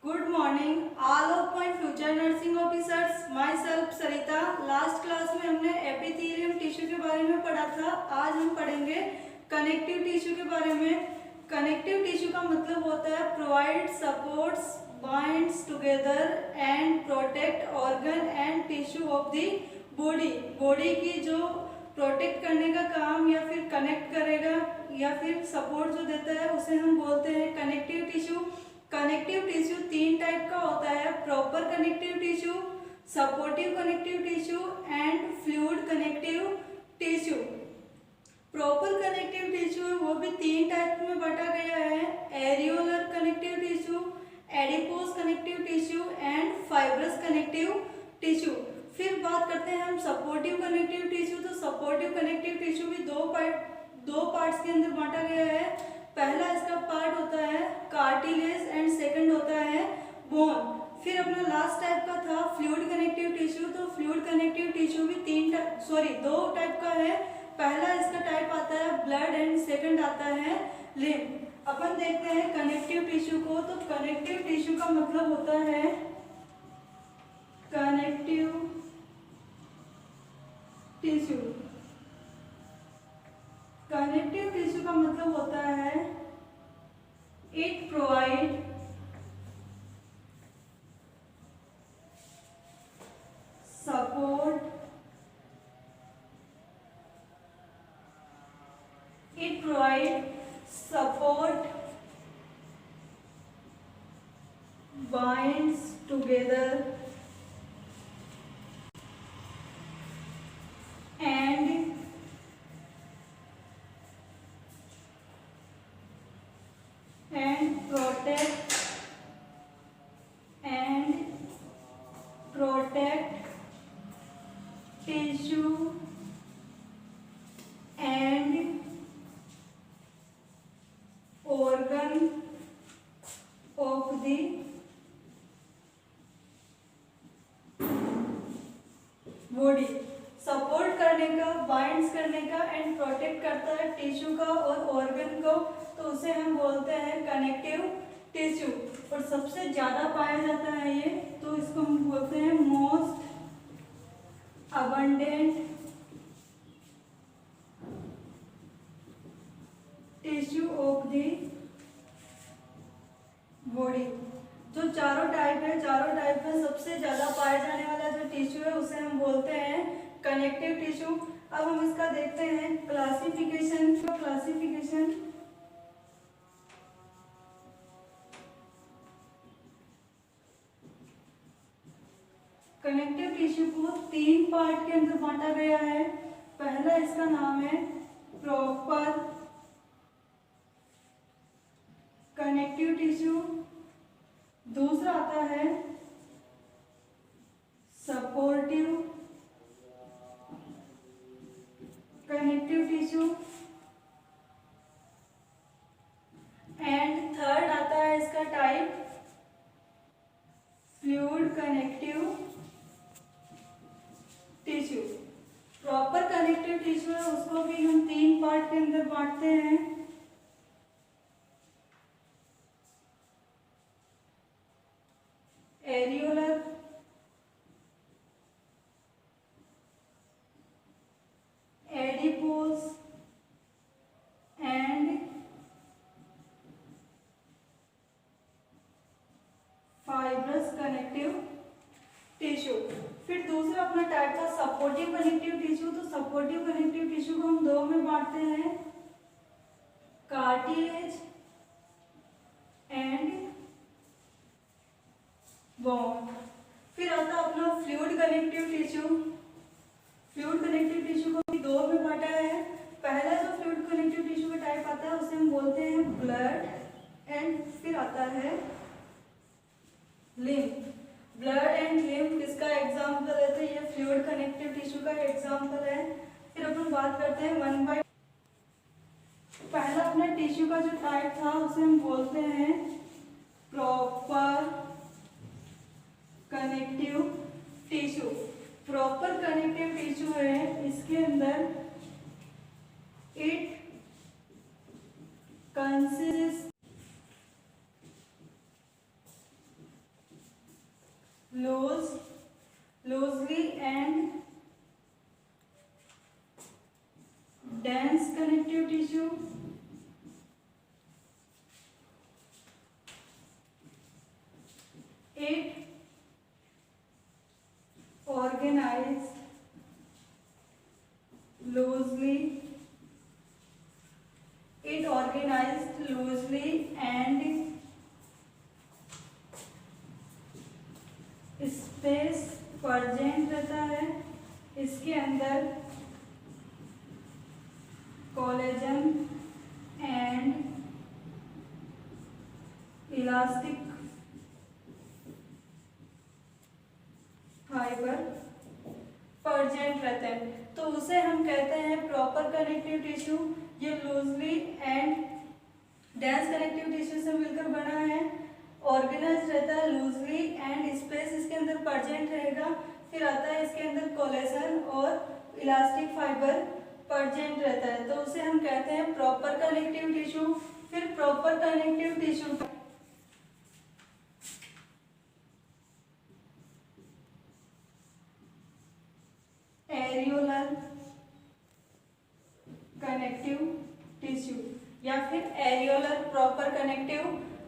Good morning, all of my future nursing officers. Myself Sarita. Last class में हमने epithelium tissue के बारे में पढ़ा था। आज हम पढ़ेंगे कनेक्टिव टिश्यू के बारे में। कनेक्टिव टिश्यू का मतलब होता है provide supports binds together and protect organ and tissue of the body. Body की जो प्रोटेक्ट करने का काम या फिर कनेक्ट करेगा या फिर सपोर्ट जो देता है उसे हम बोलते हैं कनेक्टिव टिश्यू। कनेक्टिव टिश्यू तीन टाइप का होता है, proper connective tissue, supportive connective tissue and fluid connective tissue. Proper connective tissue वो भी तीन टाइप में बांटा गया है, areolar connective tissue, adipose connective tissue and fibrous connective tissue. फिर बात करते हैं हम सपोर्टिव कनेक्टिव टिश्यू। तो सपोर्टिव कनेक्टिव टिश्यू भी दो पार्ट्स के अंदर बांटा गया है। पहला इसका पार्ट होता है कार्टिलेज एंड सेकंड होता है बोन। फिर अपना लास्ट टाइप का था फ्लूइड कनेक्टिव टिश्यू। तो फ्लूइड कनेक्टिव टिश्यू भी दो टाइप का है। पहला इसका टाइप आता है ब्लड एंड सेकंड आता है लिम्फ। अपन देखते हैं कनेक्टिव टिश्यू को। तो कनेक्टिव टिश्यू का मतलब होता है कनेक्टिव टिश्यू। कनेक्टिव टिश्यू का मतलब होता है it provide support, binds together and protect tissue and organ of the body. Support करने का, बाइंड्स करने का एंड प्रोटेक्ट करता है टिश्यू का और ऑर्गन को, तो उसे हम बोलते हैं कनेक्टिव टिश्यू। और सबसे ज्यादा पाया जाता है ये, तो इसको हम बोलते हैं most abundant tissue of the body. जो चारों टाइप में सबसे ज्यादा पाया जाने वाला जो टिश्यू है उसे हम बोलते हैं कनेक्टिव टिश्यू। अब हम इसका देखते हैं क्लासिफिकेशन। कनेक्टिव टिश्यू को तीन पार्ट के अंदर बांटा गया है। पहला इसका नाम है प्रॉपर कनेक्टिव टिश्यू, दूसरा आता है supportive connective tissue and third आता है इसका type fluid connective tissue. Proper connective tissue है उसको भी हम तीन पार्ट के अंदर बांटते हैं, areolar, adipose and fibrous connective tissue. फिर दूसरा अपना टाइप था सपोर्टिव कनेक्टिव टिश्यू। तो सपोर्टिव कनेक्टिव टिश्यू को हम दो में बांटते हैं, कार्टिलेज एंड बोन। फिर आता अपना fluid connective tissue. Fluid connective tissue को भी दो में बांटा है। पहला जो फ्लूइड कनेक्टिव टिश्यू का टाइप आता है उसे हम बोलते हैं ब्लड एंड फिर आता है लिम्फ। ब्लड एंड लिम्फ किसका एग्जाम्पल है? तो ये फ्लूइड कनेक्टिव टिश्यू का एग्जाम्पल है। फिर अपन बात करते हैं वन बाय। पहला अपना टिश्यू का जो टाइप था उसे हम बोलते हैं proper connective tissue. Proper connective tissue है, इसके अंदर it consists organised loosely and space present रहता है। इसके अंदर collagen and elastic fibre present रहते हैं, तो उसे हम कहते हैं प्रॉपर कनेक्टिव टिश्यू। ये loosely and dense connective tissue से मिलकर बना है, ऑर्गेनाइज रहता है लूजली एंड स्पेस इसके अंदर प्रेजेंट रहेगा। फिर आता है इसके अंदर कोलेजन और इलास्टिक फाइबर प्रेजेंट रहता है, तो उसे हम कहते हैं प्रॉपर कनेक्टिव टिश्यू। फिर proper connective tissue areolar connective tissue या फिर areolar proper connective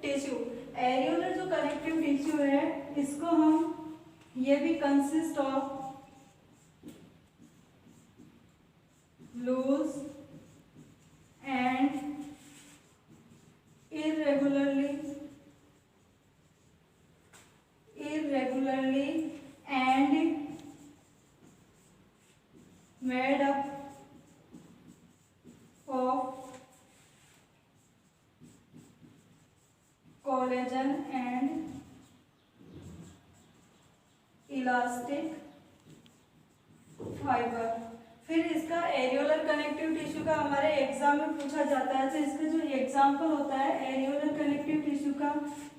tissue. Areolar जो कनेक्टिव टिश्यू है इसको हम, ये भी consist of loose and irregularly and made up of collagen and elastic fibre. फिर इसका एरियोलर कनेक्टिव टिश्यू का हमारे एग्जाम में पूछा जाता है, तो इसका जो एग्जाम्पल होता है एरियोलर कनेक्टिव टिश्यू का,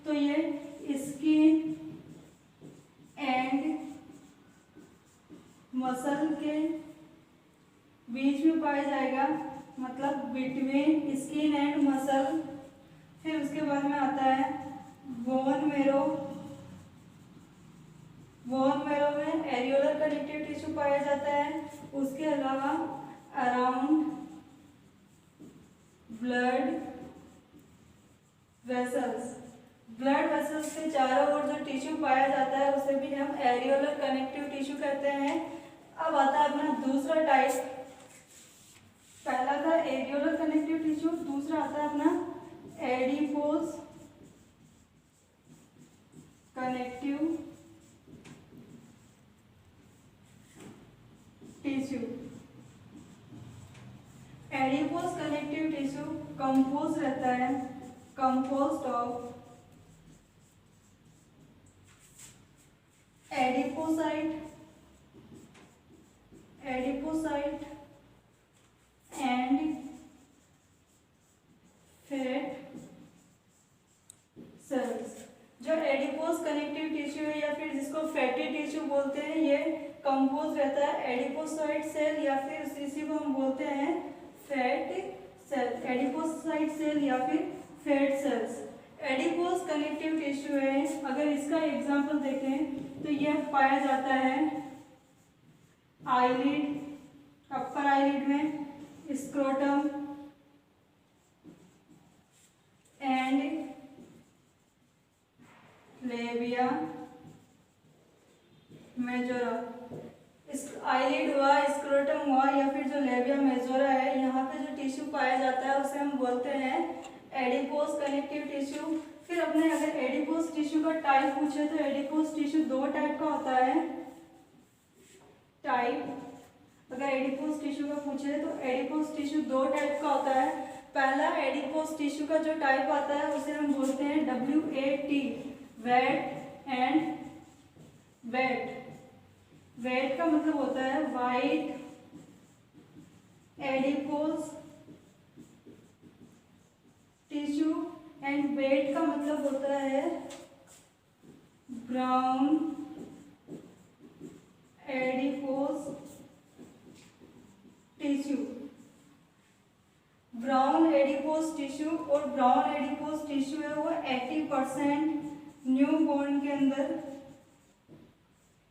तो ये स्किन एंड मसल के बीच में पाया जाएगा, मतलब बिटवीन स्किन एंड मसल। फिर उसके बाद में आता है बोन मेरो। बोन मेरो में एरियोलर कनेक्टिव टिश्यू पाया जाता है। उसके अलावा around blood vessels, blood vessels के चारों ओर जो टिश्यू पाया जाता है उसे भी हम एरियोलर कनेक्टिव टिश्यू कहते हैं। अब आता है अपना दूसरा टाइप। पहला था एरियोलर कनेक्टिव टिश्यू, दूसरा आता है अपना adipose connective tissue. Adipose connective tissue compose रहता है, composed of adipocyte and fat cells. जो एडिपोज कनेक्टिव टिश्यू है या फिर जिसको फैटी टिश्यू बोलते हैं, ये कंपोज रहता है एडिपोसाइट सेल या फिर इसी को हम बोलते हैं फैट सेल, एडिपोसाइट सेल या फिर fat cells. Adipose connective tissue है, अगर इसका एग्जांपल देखें तो यह पाया जाता है आईलिड, अपर आईलिड में, scrotum and labia majora. Eyelid हुआ, स्क्रोटम हुआ या फिर जो लेबिया मेजोरा है, यहाँ पे जो टिश्यू पाया जाता है उसे हम बोलते हैं एडिपोज कनेक्टिव टिश्यू। फिर अपने अगर एडिपोज टिश्यू का टाइप पूछे तो एडिपोज टिश्यू दो टाइप का होता है। टाइप अगर एडिपोज टिश्यू का पूछे तो एडिपोज टिश्यू दो टाइप का होता है। पहला एडिपोज टिश्यू का जो टाइप आता है उसे हम बोलते हैं WAT, wait and wait. Wait का मतलब होता है white adipose tissue and wait का मतलब होता है brown adipose tissue. Brown adipose tissue और ब्राउन एडिपोज टिश्यू है वो 80% न्यू बॉर्न के अंदर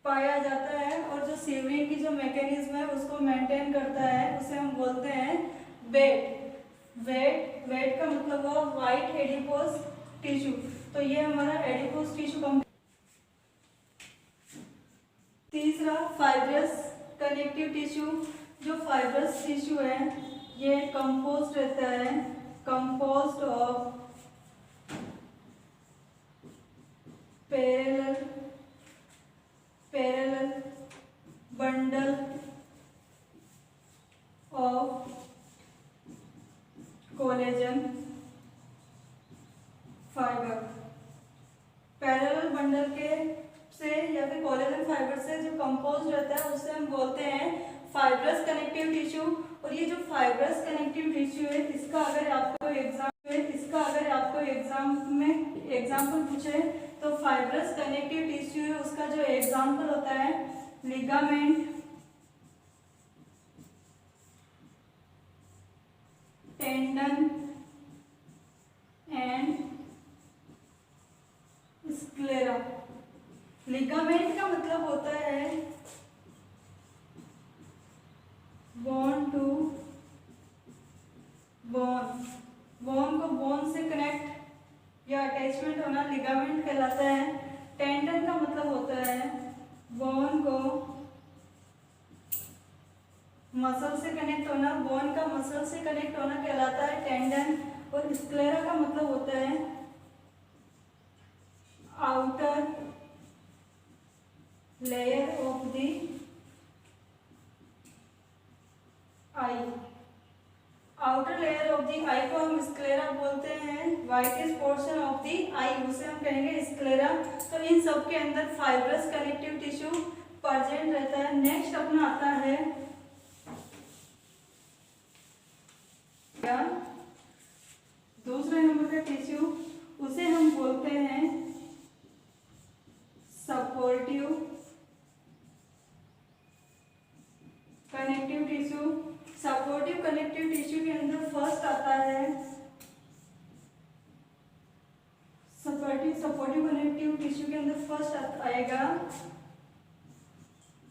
पाया जाता है और जो सीवरिंग की जो मैकेनिज्म है उसको मेंटेन करता है, उसे हम बोलते हैं वेट। वेट का मतलब हुआ वाइट एडिपोज टिश्यू। तो ये हमारा एडिपोज टिश्यू। तीसरा फाइब्रस कनेक्टिव टिश्यू। जो फाइब्रस टिश्यू है ये कंपोज रहता है composed of parallel bundle of collagen fibre. Parallel bundle के से या फिर कोलेजन फाइबर से जो कंपोज रहता है उससे हम बोलते हैं फाइब्रस कनेक्टिव टिश्यू। और ये जो फाइब्रस कनेक्टिव टिश्यू है इसका अगर आपको एग्जाम में एग्जाम्पल पूछे तो फाइब्रस कनेक्टिव टिश्यू है उसका जो एग्जाम्पल होता है ligament, tendon and sclera. Ligament का मतलब होता है बोन टू बोन, बोन को बोन से कनेक्ट या अटैचमेंट होना लिगामेंट कहलाता है। टेंडन का मतलब होता है बोन को मसल से कनेक्ट होना, बोन का मसल से कनेक्ट होना कहलाता है टेंडन। और स्क्लेरा का मतलब होता है outer layer of the eye. Outer layer of the eye को हम स्क्लेरा बोलते हैं। Whitest portion of the eye उसे हम कहेंगे स्क्लेरा। तो इन सब के अंदर फाइब्रस कनेक्टिव टिश्यू प्रेजेंट रहता है। नेक्स्ट अपना आता है दूसरे नंबर का टिश्यू, उसे हम बोलते हैं supportive connective tissue. Supportive connective tissue के अंदर फर्स्ट आता है सपोर्टिव कनेक्टिव टिश्यू के अंदर फर्स्ट आएगा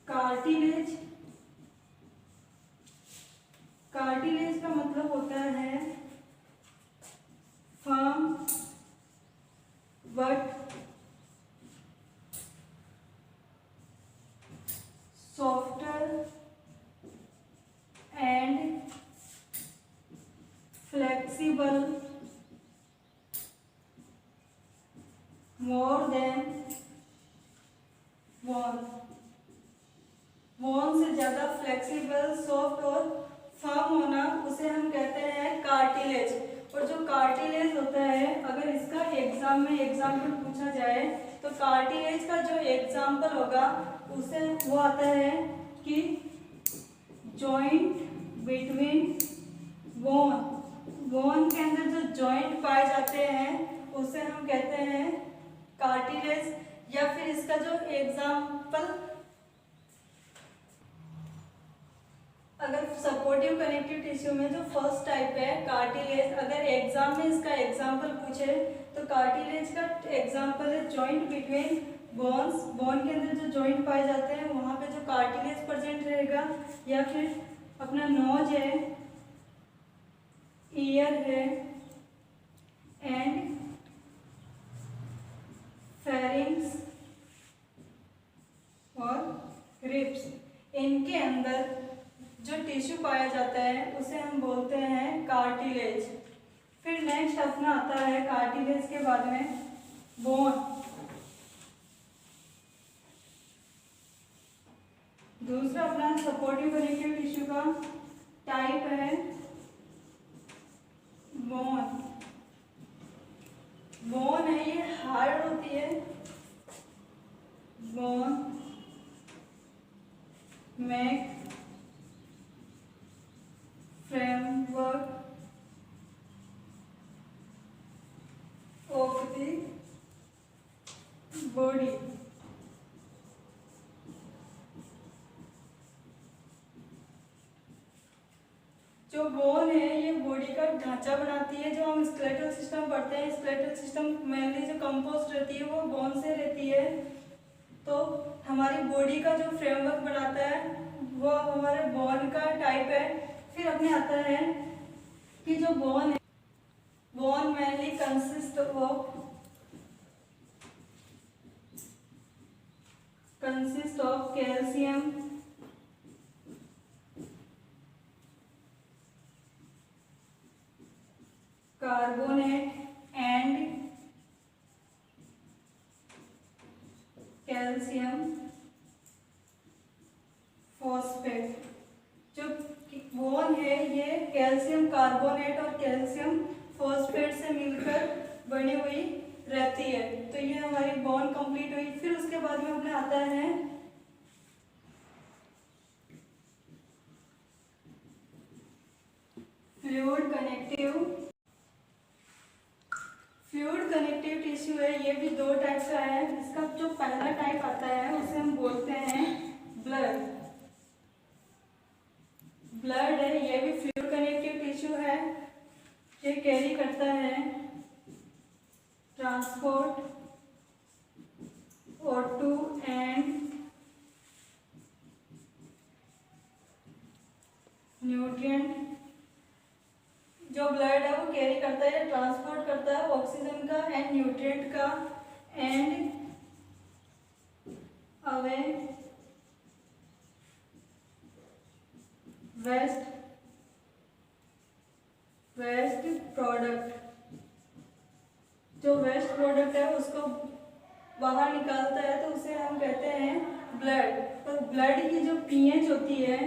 कार्टिलेज। कार्टिलेज का मतलब होता है firm but softer and flexible more than bone. Bone से ज्यादा फ्लेक्सिबल, सॉफ्ट और फर्म होना उसे हम कहते हैं कार्टिलेज। और जो कार्टिलेज होता है अगर इसका एग्जाम में एग्जाम्पल पूछा जाए तो कार्टिलेज का जो एग्जाम्पल होगा उसे वो आता है कि जॉइंट बिटवीन बोन। बोन के अंदर जो जॉइंट पाए जाते हैं उसे हम कहते हैं कार्टिलेज। या फिर इसका जो एग्जाम्पल अगर सपोर्टिव कनेक्टिव टिश्यू में जो फर्स्ट टाइप है कार्टिलेज, अगर एग्जाम में इसका एग्जाम्पल पूछे तो कार्टिलेज का एग्जाम्पल है जॉइंट बिटवीन बोन्स। बोन के अंदर जो जॉइंट पाए जाते हैं वहां पे जो कार्टिलेज प्रेजेंट रहेगा। या फिर अपना नोज है, ईयर है एंड फेरिंग्स और रिब्स, इनके अंदर जो टिश्यू पाया जाता है उसे हम बोलते हैं कार्टिलेज। फिर नेक्स्ट अपना आता है कार्टिलेज के बाद में बोन। दूसरा अपना सपोर्टिव कनेक्टिव टिश्यू का टाइप है बोन। बोन है ये हार्ड होती है। Bone make framework of the body। जो बोन है ये बॉडी का ढांचा बनाती है। जो हम स्केलेटल सिस्टम पढ़ते हैं, स्केलेटल सिस्टम मेनली जो कंपोस्ट रहती है वो बोन से रहती है। तो हमारी बॉडी का जो फ्रेमवर्क बनाता है वो हमारे बोन का टाइप है। फिर अपने आता है कि जो बोन है, bone mainly consist of calcium, carbonate and calcium phosphate. जो बोन है ये कैल्शियम कार्बोनेट और कैल्शियम फॉस्फेट से मिलकर बनी हुई रहती है। तो ये हमारी बॉन्ड कंप्लीट हुई। फिर उसके बाद में अपने आता है फ्लूइड कनेक्टिव टिश्यू है। ये भी दो टाइप का है। इसका जो पहला टाइप आता है उसे हम बोलते हैं ब्लड है। ये भी फ्लूइड कनेक्टिव टिश्यू है। ये कैरी करता है ट्रांसपोर्ट O2 एंड न्यूट्रिएंट। जो ब्लड है वो कैरी करता है, ट्रांसपोर्ट करता है ऑक्सीजन का एंड न्यूट्रिएंट का एंड अवे वेस्ट प्रोडक्ट। जो वेस्ट प्रोडक्ट है उसको बाहर निकालता है तो उसे हम कहते हैं ब्लड। तो ब्लड की जो पीएच होती है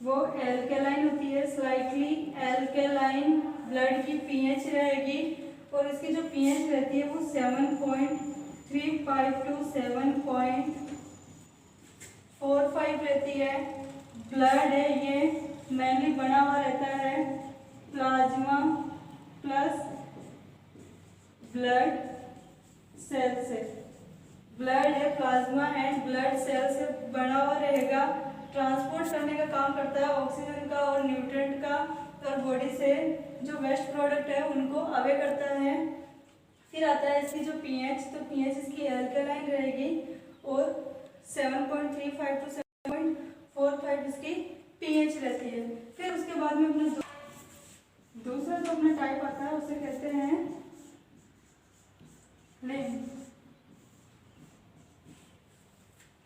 वो एल्केलाइन होती है, स्लाइटली एल्केलाइन ब्लड की पीएच रहेगी। और इसकी जो पीएच रहती है वो 7.35 टू 7.45 रहती है। ब्लड है ये मेनली बना हुआ रहता है प्लाज्मा प्लस ब्लड सेल से। ब्लड है प्लाज्मा एंड ब्लड सेल से बना हुआ रहेगा। ट्रांसपोर्ट करने का काम करता है ऑक्सीजन का और न्यूट्रिएंट का, और बॉडी से जो वेस्ट प्रोडक्ट है उनको अवे करता है। फिर आता है इसकी जो पीएच। तो पीएच इसकी एल्केलाइन रहेगी और 7.35 टू 7.45 इसकी पीएच रहती है। फिर उसके बाद में अपना दूसरा जो अपना टाइप आता है उसे कहते हैं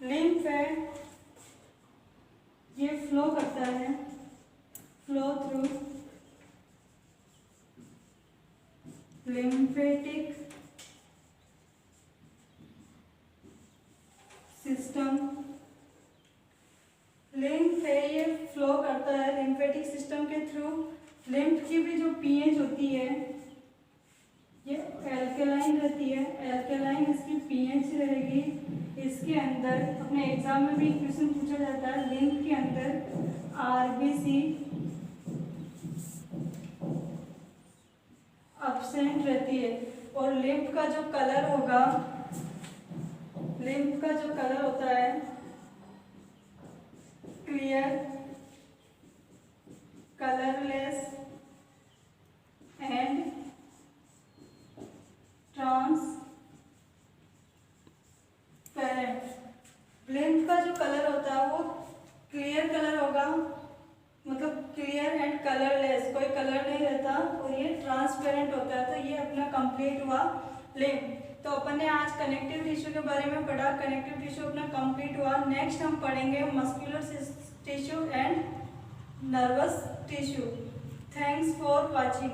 लिम्फ है। ये फ्लो करता है, flow through lymphatic system. Lymph है ये फ्लो करता है लिम्फेटिक सिस्टम के थ्रू। लिम्फ की भी जो पीएच होती है ये एल्केलाइन रहती है। एल्केलाइन इसकी पीएच रहेगी। इसके अंदर अपने एग्जाम में भी क्वेश्चन पूछा जाता है, लिम्फ के अंदर आरबीसी एब्सेंट रहती है। और लिम्फ का जो कलर होगा, लिम्फ का जो कलर होता है clear, colourless and transparent. Lymph का जो कलर होता है वो क्लियर कलर होगा, मतलब क्लियर एंड कलरलेस, कोई कलर नहीं रहता, और ये ट्रांसपेरेंट होता है। तो ये अपना कंप्लीट हुआ लिम्फ। तो अपन ने आज कनेक्टिव टिश्यू के बारे में पढ़ा। कनेक्टिव टिश्यू अपना कंप्लीट हुआ। नेक्स्ट हम पढ़ेंगे muscular tissue and nervous tissue. Thanks for watching.